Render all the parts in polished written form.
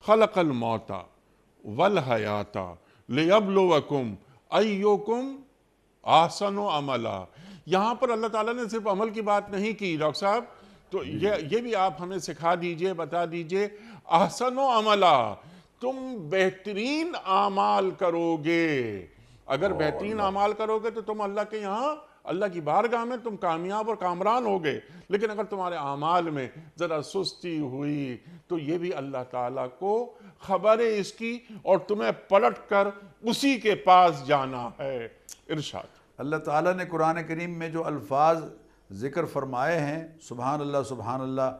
خلق الموت والحیات لیبلوکم ایکم احسن عملا۔ یہاں پر اللہ تعالیٰ نے صرف عمل کی بات نہیں کی ڈاکٹر صاحب، تو یہ بھی آپ ہمیں سکھا دیجئے، بتا دیجئے، احسن عملا، تم بہترین اعمال کرو گے۔ اگر بہترین اعمال کرو گے تو تم اللہ کے یہاں، اللہ کی بارگاہ میں تم کامیاب اور کامران ہوگے۔ لیکن اگر تمہارے اعمال میں ذرا سستی ہوئی تو یہ بھی اللہ تعالیٰ کو خبر ہے اس کی، اور تمہیں پلٹ کر اسی کے پاس جانا ہے۔ ارشاد۔ اللہ تعالیٰ نے قرآن کریم میں جو الفاظ ذکر فرمائے ہیں، سبحان اللہ،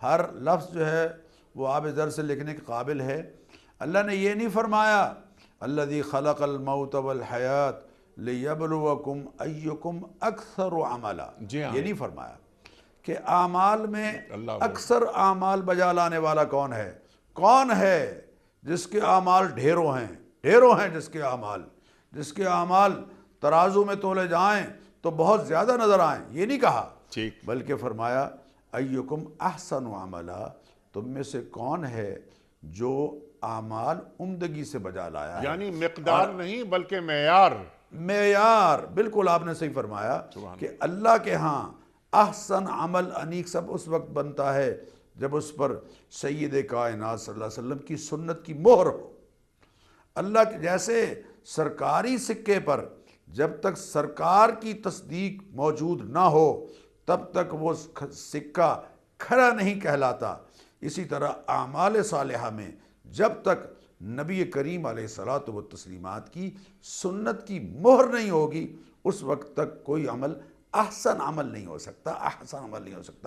ہر لفظ جو ہے وہ آب ذر سے لکھنے کے قابل ہے۔ اللہ نے یہ نہیں فرمایا الذی خلق الموت والحیات لیبلوکم ایکم اکثر عملا، یہ نہیں فرمایا کہ اعمال میں اکثر اعمال بجا لانے والا کون ہے؟ کون ہے جس کے اعمال ڈھیروں ہیں جس کے اعمال ترازو میں تولے جائیں تو بہت زیادہ نظر آئیں، یہ نہیں کہا، بلکہ فرمایا ایکم احسن عملا، تم میں سے کون ہے جو اعمال عمدگی سے بجا لایا ہے۔ یعنی مقدار نہیں بلکہ معیار۔ بالکل آپ نے صحیح فرمایا کہ اللہ کے ہاں احسن عمل انیک سب اس وقت بنتا ہے جب اس پر سید کائنات صلی اللہ علیہ وسلم کی سنت کی مہر ہو۔ اللہ کے جیسے سرکاری سکے پر جب تک سرکار کی تصدیق موجود نہ ہو تب تک وہ سکہ کھرا نہیں کہلاتا، اسی طرح اعمال صالحہ میں جب تک نبی کریم علیہ الصلاۃ والتسلیمات کی سنت کی مہر نہیں ہوگی اس وقت تک کوئی عمل احسن عمل نہیں ہو سکتا۔